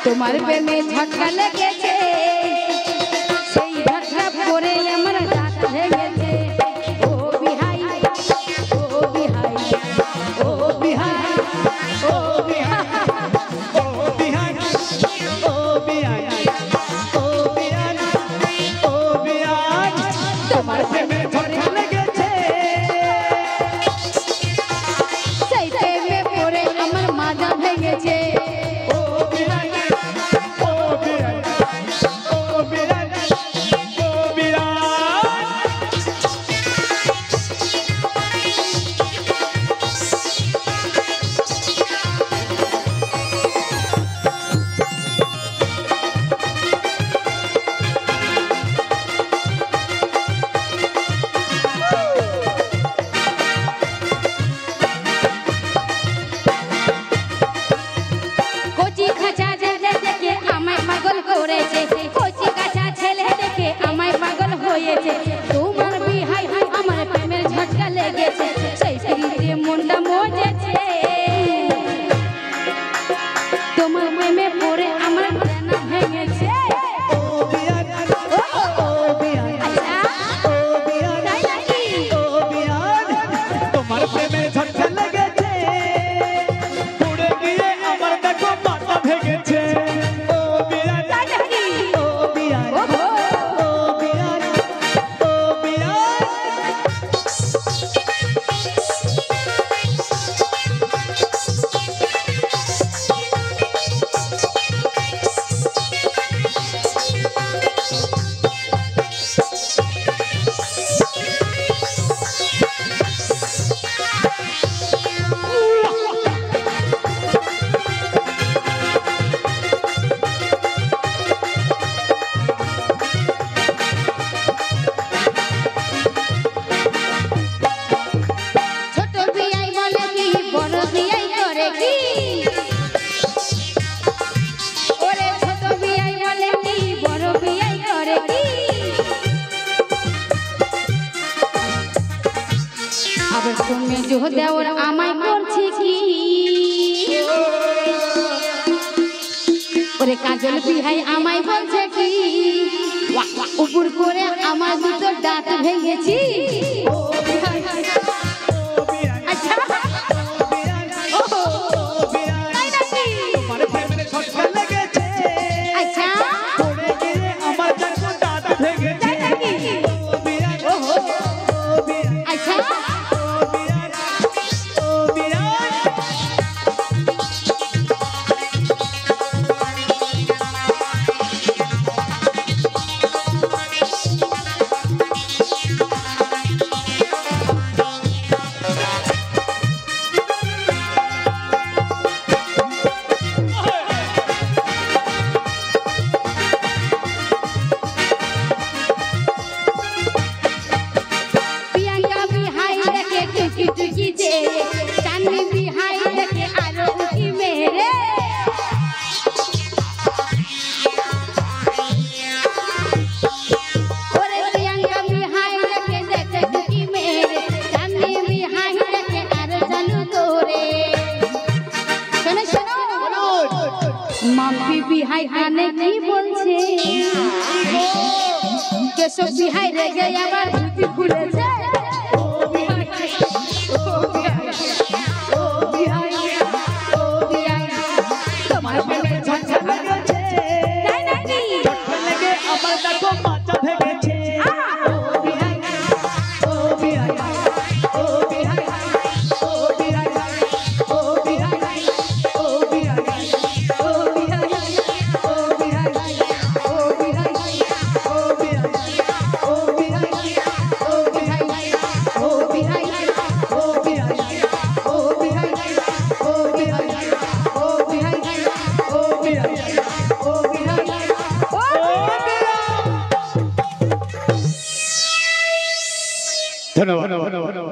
তোমার প্রেমে ঝটকা লেগেছে সেই ঝটকা পরে আমার রাত ভেঙেছে ও বিহাই ও বিহাই ও বিহাই ও বিহাই ও বিহাই ও বিহাই ও বিহাই ও বিহাই তোমার প্রেমে ঝটকা লেগেছে সেই প্রেমে পরে আমার মাজা ভেঙেছে ও বিহাই ও বিহাই ও বিহাই ও বিহাই কচি খাঁচা ছেলে দেখে আমায় পাগল করেছে কচি কাঁচা ছেলে দেখে আমায় পাগল হয়েছে তোমার বিহাই আমার প্রেমের ঝটকা লেগেছে সেই স্ত্রীতে মনটা মজেছে তোমার প্রেমে পড়ে আমার প্রাণ ভেঙেছে ও বিহাই ও বিহাই আচ্ছা ও বিহাই তাই নাকি ও বিহাই তোমার প্রেমে ঝটকা লেগেছে পুড়ে গিয়ে আমার দেখো মাথা ভেঙেছে ও বিহাই তাই নাকি ও বিহাই ওহো ও বিহাই ও বিহাই ছোট বিয়াই বলে কি বড় বিয়াই করে কি ওরে ছোট বিয়াই বলে কি বড় বিয়াই করে কি আবার তুমি জো দেওর আমায় করছে কি ওরে কাজল বিহাই আমায় বলছে কি উপর করে আমার দুটো দাঁত ভেঙেছি ও বিহাই ও বিহাই আচ্ছা ও বিহাই ওহো ও বিহাই তাই নাকি তোমার প্রেমে ঝটকা লেগেছে আচ্ছা পুড়ে গিয়ে আমার দেখো দাঁত ভেঙেছে তাই নাকি ও বিহাই ওহো ও বিহাই আচ্ছা ও বিহাই ও বিহাই প্রিয়াঙ্কা বিহাই দেখে টুকি টুকি যে চাঁদনি বিহাই দেখে আরো উকি মেরে ওরে প্রিয়াঙ্কা বিহাই দেখে দেখে টুকি মেরে চাঁদনি বিহাই দেখে আরো জানু তোরে শোনো শোনো মাম্পি বিহাই কানে কি বলছে কেশব বিহাই রেগে আবার ধুতি খুলেছে ও বিহাই ও বিহাই ও বিহাই ও বিহাই তোমার প্রেমে ঝটকা লেগেছে তাই নাকি ঝটকা লেগে আমার দেখো মাথা ভেঙেছে ও বিহাই ও বিহাই ও বিহাই ও বিহাই ও বিহাই ও বিহাই ও বিহাই ও বিহাই ও বিহাই ও বিহাই ও বিহাই ও বিহাই ও বিহাই ও বিহাই ও বিহাই ও বিহাই ও বিহাই ও বিহাই ও বিহাই ধন্যবাদ।